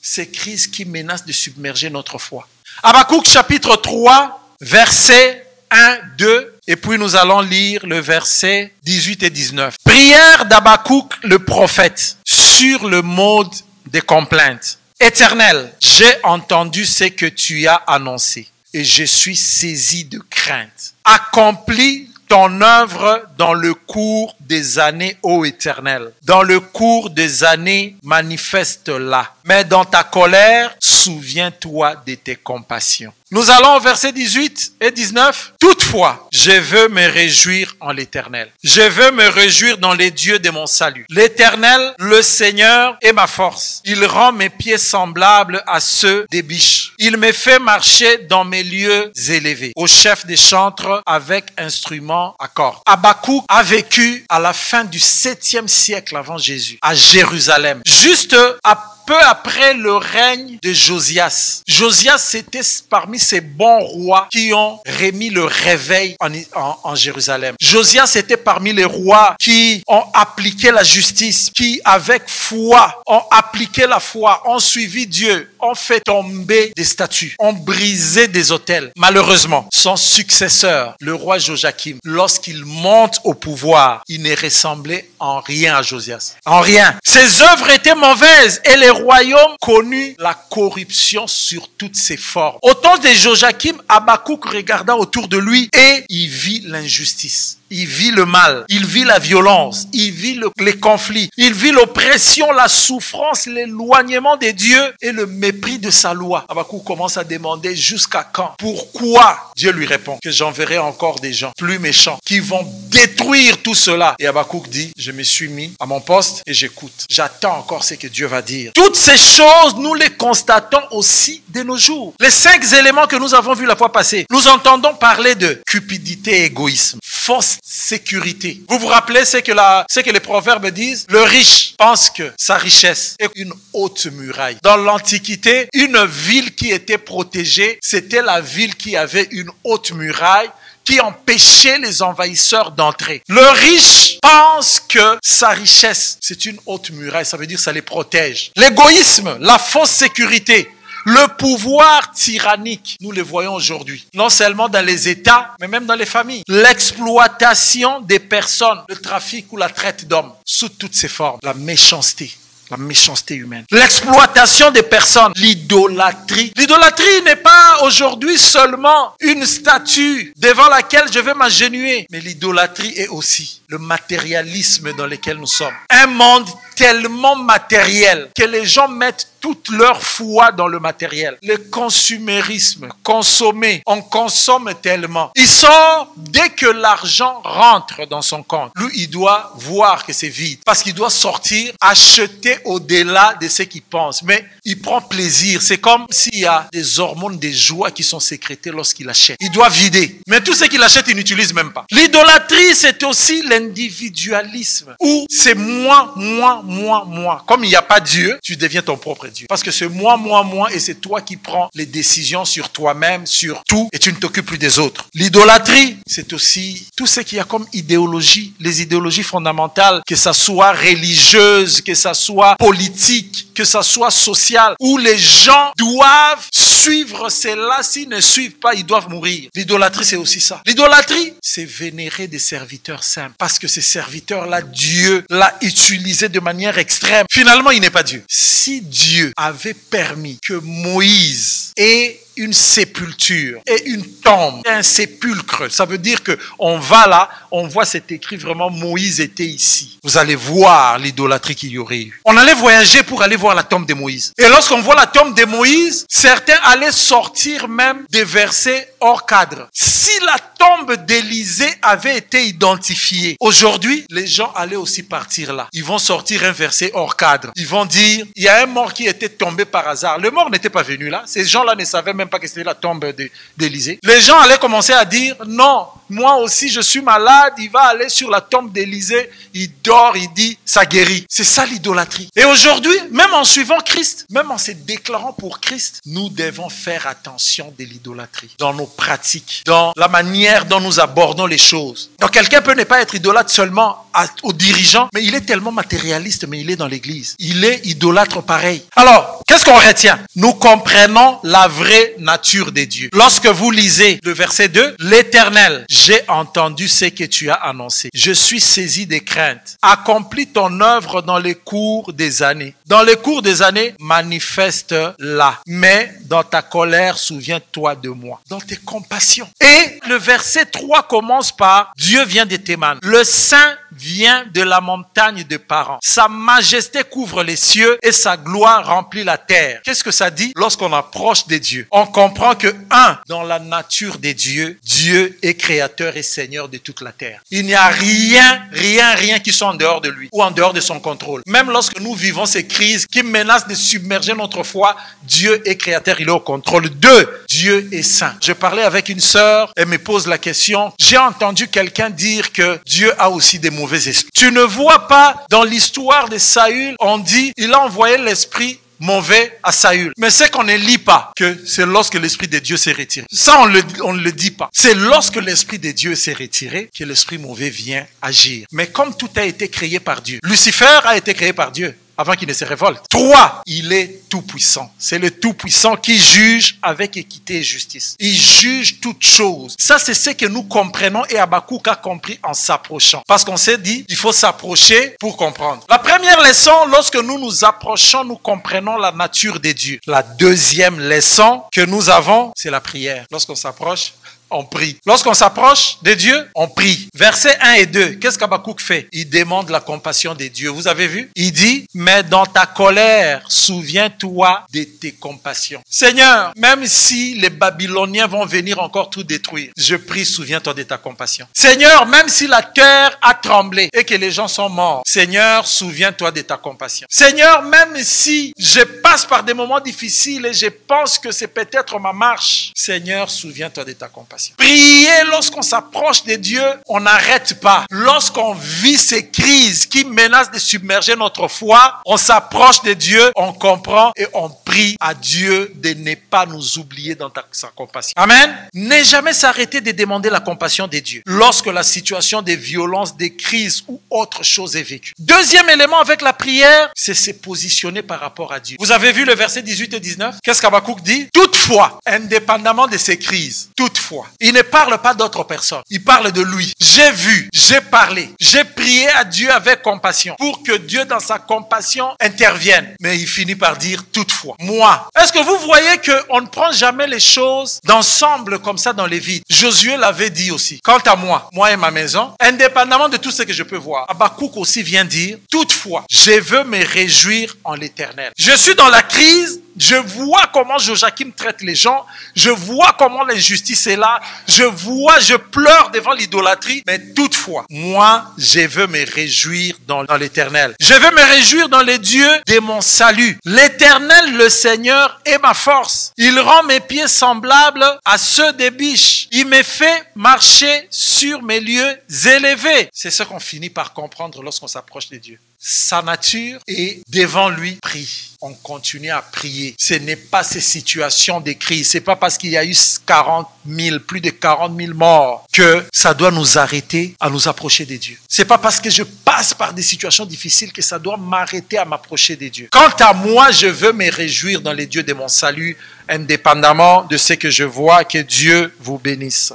ces crises qui menacent de submerger notre foi. Habakkuk chapitre 3, versets 1, 2, et puis nous allons lire le verset 18 et 19. Prière d'Habakkuk le prophète sur le mode des complaintes. Éternel, j'ai entendu ce que tu as annoncé et je suis saisi de crainte. Accomplis ton œuvre dans le cours des années, ô Éternel. Dans le cours des années, manifeste-la. Mais dans ta colère, souviens-toi de tes compassions. Nous allons au verset 18 et 19. Toutefois, je veux me réjouir en l'Éternel. Je veux me réjouir dans les dieux de mon salut. L'Éternel, le Seigneur, est ma force. Il rend mes pieds semblables à ceux des biches. Il me fait marcher dans mes lieux élevés. Au chef des chantres avec instruments à cordes. Habakkuk a vécu à la fin du 7e siècle avant Jésus, à Jérusalem. Juste peu après le règne de Josias. Josias, c'était parmi ces bons rois qui ont remis le réveil en Jérusalem. Josias était parmi les rois qui ont appliqué la justice, qui avec foi ont appliqué la foi, ont suivi Dieu, ont fait tomber des statues, ont brisé des autels. Malheureusement, son successeur, le roi Joachim, lorsqu'il monte au pouvoir, il ne ressemblait en rien à Josias. En rien. Ses œuvres étaient mauvaises et les royaumes connut la corruption sur toutes ses formes. Au temps de Joachim, Habakkuk regarda autour de lui et il vit l'injustice. Il vit le mal, il vit la violence, il vit les conflits, il vit l'oppression, la souffrance, l'éloignement de Dieu et le mépris de sa loi. Habakkuk commence à demander jusqu'à quand? Pourquoi? Dieu lui répond que j'enverrai encore des gens plus méchants qui vont détruire tout cela. Et Habakkuk dit, je me suis mis à mon poste et j'écoute. J'attends encore ce que Dieu va dire. Toutes ces choses, nous les constatons aussi de nos jours. Les 5 éléments que nous avons vus la fois passée, nous entendons parler de cupidité et égoïsme, fausse sécurité. Vous vous rappelez ce que les proverbes disent? Le riche pense que sa richesse est une haute muraille. Dans l'Antiquité, une ville qui était protégée, c'était la ville qui avait une haute muraille qui empêchait les envahisseurs d'entrer. Le riche pense que sa richesse, c'est une haute muraille, ça veut dire que ça les protège. L'égoïsme, la fausse sécurité, le pouvoir tyrannique, nous le voyons aujourd'hui, non seulement dans les États, mais même dans les familles. L'exploitation des personnes, le trafic ou la traite d'hommes, sous toutes ses formes, la méchanceté humaine. L'exploitation des personnes, l'idolâtrie. L'idolâtrie n'est pas aujourd'hui seulement une statue devant laquelle je vais m'agenouiller, mais l'idolâtrie est aussi le matérialisme dans lequel nous sommes. Un monde tellement matériel que les gens mettent toute leur foi dans le matériel. Le consumérisme, consommer, on consomme tellement. Il sort dès que l'argent rentre dans son compte. Lui, il doit voir que c'est vide parce qu'il doit sortir, acheter au-delà de ce qu'il pense. Mais il prend plaisir. C'est comme s'il y a des hormones de joie qui sont sécrétées lorsqu'il achète. Il doit vider. Mais tout ce qu'il achète, il n'utilise même pas. L'idolâtrie, c'est aussi l'individualisme où c'est moi. Comme il n'y a pas Dieu, tu deviens ton propre Dieu. Parce que c'est moi, et c'est toi qui prends les décisions sur toi-même, sur tout, et tu ne t'occupes plus des autres. L'idolâtrie, c'est aussi tout ce qu'il y a comme idéologie, les idéologies fondamentales, que ça soit religieuse, que ça soit politique, que ça soit social, où les gens doivent suivre cela. S'ils ne suivent pas, ils doivent mourir. L'idolâtrie, c'est aussi ça. L'idolâtrie, c'est vénérer des serviteurs simples. Parce que ces serviteurs-là, Dieu l'a utilisé de manière extrême. Finalement, il n'est pas Dieu. Si Dieu avait permis que Moïse ait une sépulture et une tombe, un sépulcre, ça veut dire que on va là, on voit c'est écrit vraiment Moïse était ici. Vous allez voir l'idolâtrie qu'il y aurait eu. On allait voyager pour aller voir la tombe de Moïse. Et lorsqu'on voit la tombe de Moïse, certains allaient sortir même des versets hors cadre. Si la tombe d'Élisée avait été identifiée, aujourd'hui, les gens allaient aussi partir là. Ils vont sortir un verset hors cadre. Ils vont dire, il y a un mort qui était tombé par hasard. Le mort n'était pas venu là. Ces gens-là ne savaient même pas que c'était la tombe d'Élisée. Les gens allaient commencer à dire, non, moi aussi je suis malade, il va aller sur la tombe d'Élisée, il dort, il dit, ça guérit. C'est ça l'idolâtrie. Et aujourd'hui, même en suivant Christ, même en se déclarant pour Christ, nous devons faire attention de l'idolâtrie dans nos pratiques, dans la manière dont nous abordons les choses. Donc quelqu'un peut ne pas être idolâtre seulement aux dirigeants, mais il est tellement matérialiste, mais il est dans l'église. Il est idolâtre pareil. Alors, qu'est-ce qu'on retient? Nous comprenons la vraie nature des dieux. Lorsque vous lisez le verset 2, l'Éternel, j'ai entendu ce que tu as annoncé. Je suis saisi des craintes. Accomplis ton œuvre dans les cours des années. Dans les cours des années, manifeste-la. Mais dans ta colère, souviens-toi de moi. Dans tes compassions. Et le verset 3 commence par Dieu vient de Théman. Le Saint vient de la montagne de Paran. Sa majesté couvre les cieux et sa gloire remplit la terre. Qu'est-ce que ça dit? Lorsqu'on approche des dieux, on comprend que dans la nature des dieux, Dieu est créateur et seigneur de toute la terre. Il n'y a rien qui soit en dehors de lui ou en dehors de son contrôle. Même lorsque nous vivons ces crises qui menacent de submerger notre foi, Dieu est créateur, il est au contrôle. 2, Dieu est saint. Je parlais avec une sœur, elle me pose la question, j'ai entendu quelqu'un dire que Dieu a aussi des mauvais esprits. Tu ne vois pas dans l'histoire de Saül, on dit, il a envoyé l'esprit mauvais à Saül. Mais c'est qu'on ne lit pas que c'est lorsque l'esprit de Dieu s'est retiré. Ça, on ne le dit pas. C'est lorsque l'esprit de Dieu s'est retiré que l'esprit mauvais vient agir. Mais comme tout a été créé par Dieu, Lucifer a été créé par Dieu avant qu'il ne se révolte. 3, il est tout-puissant. C'est le tout-puissant qui juge avec équité et justice. Il juge toutes choses. Ça, c'est ce que nous comprenons et Habakkuk a compris en s'approchant. Parce qu'on s'est dit, il faut s'approcher pour comprendre. La première leçon, lorsque nous nous approchons, nous comprenons la nature des dieux. La deuxième leçon que nous avons, c'est la prière. Lorsqu'on s'approche, on prie. Lorsqu'on s'approche de Dieu, on prie. Versets 1 et 2, qu'est-ce qu'Habakkuk fait? Il demande la compassion de Dieu. Vous avez vu? Il dit, mais dans ta colère, souviens-toi de tes compassions. Seigneur, même si les Babyloniens vont venir encore tout détruire, je prie, souviens-toi de ta compassion. Seigneur, même si la terre a tremblé et que les gens sont morts, Seigneur, souviens-toi de ta compassion. Seigneur, même si je passe par des moments difficiles et je pense que c'est peut-être ma marche, Seigneur, souviens-toi de ta compassion. Prier lorsqu'on s'approche de Dieu, on n'arrête pas. Lorsqu'on vit ces crises qui menacent de submerger notre foi, on s'approche de Dieu, on comprend et on prie à Dieu de ne pas nous oublier dans sa compassion. Amen. Ne jamais s'arrêter de demander la compassion de Dieu lorsque la situation de violence, de crise ou autre chose est vécue. Deuxième élément avec la prière, c'est se positionner par rapport à Dieu. Vous avez vu le verset 18 et 19? Qu'est-ce qu'Habakkuk dit? Toutefois, indépendamment de ces crises, toutefois, il ne parle pas d'autres personnes. Il parle de lui. J'ai vu, j'ai parlé, j'ai prié à Dieu avec compassion pour que Dieu dans sa compassion intervienne. Mais il finit par dire toutefois. Moi. Est-ce que vous voyez qu'on ne prend jamais les choses d'ensemble comme ça dans les vides? Josué l'avait dit aussi. Quant à moi et ma maison, indépendamment de tout ce que je peux voir, Habakkuk aussi vient dire toutefois, je veux me réjouir en l'Éternel. Je suis dans la crise. Je vois comment Joachim traite les gens. Je vois comment l'injustice est là. Je pleure devant l'idolâtrie. Mais toutefois, moi, je veux me réjouir dans l'Éternel. Je veux me réjouir dans les dieux de mon salut. L'Éternel, le Seigneur, est ma force. Il rend mes pieds semblables à ceux des biches. Il me fait marcher sur mes lieux élevés. C'est ce qu'on finit par comprendre lorsqu'on s'approche de Dieu. Sa nature est devant lui, prie. On continue à prier. Ce n'est pas ces situations de crise. C'est pas parce qu'il y a eu plus de 40 000 morts que ça doit nous arrêter à nous approcher de Dieu. C'est pas parce que je passe par des situations difficiles que ça doit m'arrêter à m'approcher de Dieu. Quant à moi, je veux me réjouir dans les dieux de mon salut, indépendamment de ce que je vois. Que Dieu vous bénisse.